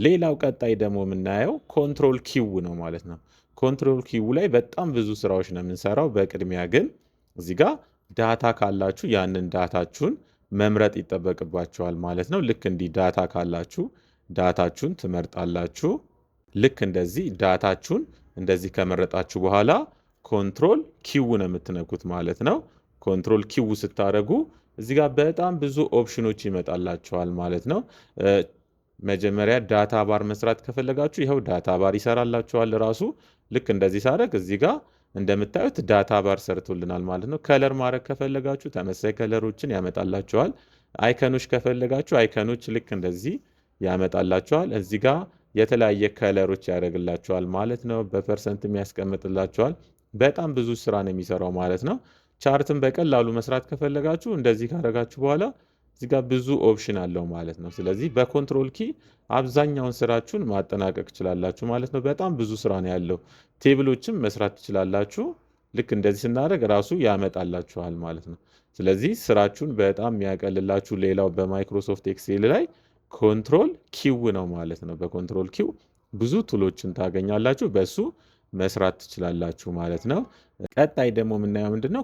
ሌላው ቀጣይ ደግሞ የምናየው ኮንትሮል ኪው ነው ማለት ነው። ኮንትሮል ኪው ላይ በጣም ብዙ ስራዎች ነው የምንሰራው። በቅድሚያ ግን እዚህ ጋር ዳታ ካላችሁ ያንን ዳታችሁን መምረጥ ይጠበቅባችኋል ማለት ነው። ልክ እንዲህ ዳታ ካላችሁ ዳታችሁን ትመርጣላችሁ። ልክ እንደዚህ ዳታችሁን እንደዚህ ከመረጣችሁ በኋላ ኮንትሮል ኪው ነው የምትነኩት ማለት ነው። ኮንትሮል ኪው ስታደርጉ እዚህ ጋር በጣም ብዙ ኦፕሽኖች ይመጣላችኋል ማለት ነው። መጀመሪያ ዳታ ባር መስራት ከፈለጋችሁ ይኸው ዳታ ባር ይሰራላችኋል ራሱ። ልክ እንደዚህ ሳደርግ እዚህ ጋር እንደምታዩት ዳታ ባር ሰርቶልናል ማለት ነው። ከለር ማድረግ ከፈለጋችሁ ተመሳሳይ ከለሮችን ያመጣላችኋል። አይከኖች ከፈለጋችሁ አይከኖች ልክ እንደዚህ ያመጣላችኋል። እዚህ ጋር የተለያየ ከለሮች ያደርግላችኋል ማለት ነው። በፐርሰንትም ያስቀምጥላችኋል። በጣም ብዙ ስራ ነው የሚሰራው ማለት ነው። ቻርትን በቀላሉ መስራት ከፈለጋችሁ እንደዚህ ካደረጋችሁ በኋላ እዚህ ጋር ብዙ ኦፕሽን አለው ማለት ነው። ስለዚህ በኮንትሮል ኪ አብዛኛውን ስራችሁን ማጠናቀቅ ትችላላችሁ ማለት ነው። በጣም ብዙ ስራ ነው ያለው። ቴብሎችም መስራት ትችላላችሁ። ልክ እንደዚህ ስናደርግ ራሱ ያመጣላችኋል ማለት ነው። ስለዚህ ስራችሁን በጣም የሚያቀልላችሁ ሌላው በማይክሮሶፍት ኤክሴል ላይ ኮንትሮል ኪው ነው ማለት ነው። በኮንትሮል ኪው ብዙ ቱሎችን ታገኛላችሁ። በሱ መስራት ትችላላችሁ ማለት ነው። ቀጣይ ደግሞ የምናየው ምንድነው?